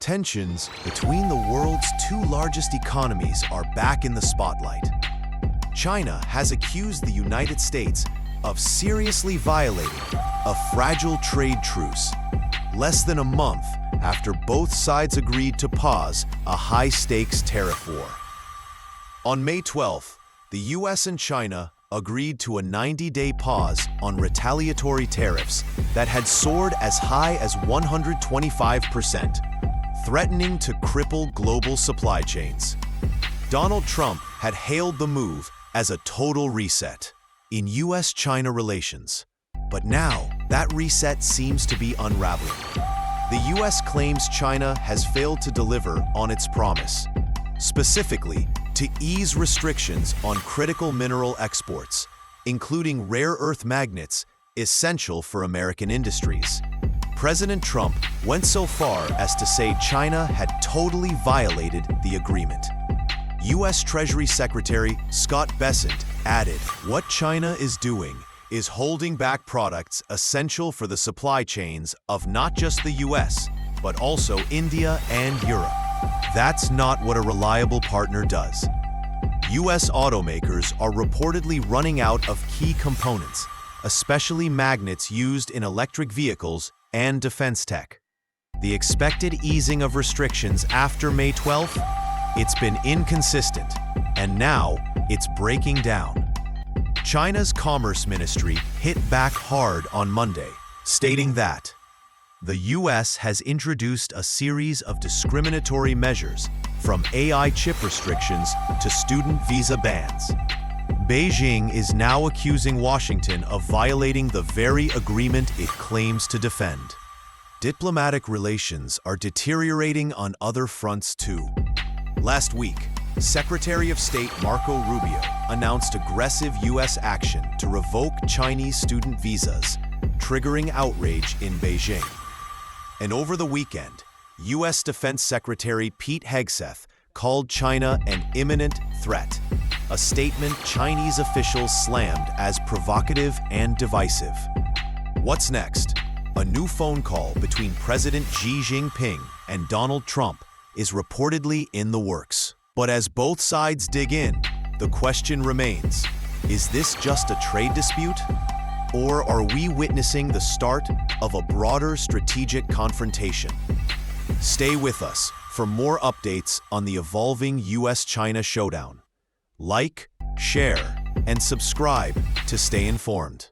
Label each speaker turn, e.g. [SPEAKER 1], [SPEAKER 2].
[SPEAKER 1] Tensions between the world's two largest economies are back in the spotlight. China has accused the United States of seriously violating a fragile trade truce, less than a month after both sides agreed to pause a high-stakes tariff war. On May 12th, the US and China agreed to a 90-day pause on retaliatory tariffs that had soared as high as 125%, threatening to cripple global supply chains. Donald Trump had hailed the move as a total reset in US-China relations. But now, that reset seems to be unraveling. The US claims China has failed to deliver on its promise, specifically to ease restrictions on critical mineral exports, including rare earth magnets essential for American industries. President Trump went so far as to say China had totally violated the agreement. U.S. Treasury Secretary Scott Bessent added, "What China is doing is holding back products essential for the supply chains of not just the U.S., but also India and Europe. That's not what a reliable partner does." U.S. automakers are reportedly running out of key components, especially magnets used in electric vehicles and defense tech. The expected easing of restrictions after May 12th? It's been inconsistent, and now it's breaking down. China's Commerce Ministry hit back hard on Monday, stating that the U.S. has introduced a series of discriminatory measures, from AI chip restrictions to student visa bans. Beijing is now accusing Washington of violating the very agreement it claims to defend. Diplomatic relations are deteriorating on other fronts too. Last week, Secretary of State Marco Rubio announced aggressive U.S. action to revoke Chinese student visas, triggering outrage in Beijing. And over the weekend, U.S. Defense Secretary Pete Hegseth called China an imminent threat, a statement Chinese officials slammed as provocative and divisive. What's next? A new phone call between President Xi Jinping and Donald Trump is reportedly in the works. But as both sides dig in, the question remains, is this just a trade dispute? Or are we witnessing the start of a broader strategic confrontation? Stay with us for more updates on the evolving US-China showdown. Like, share, and subscribe to stay informed.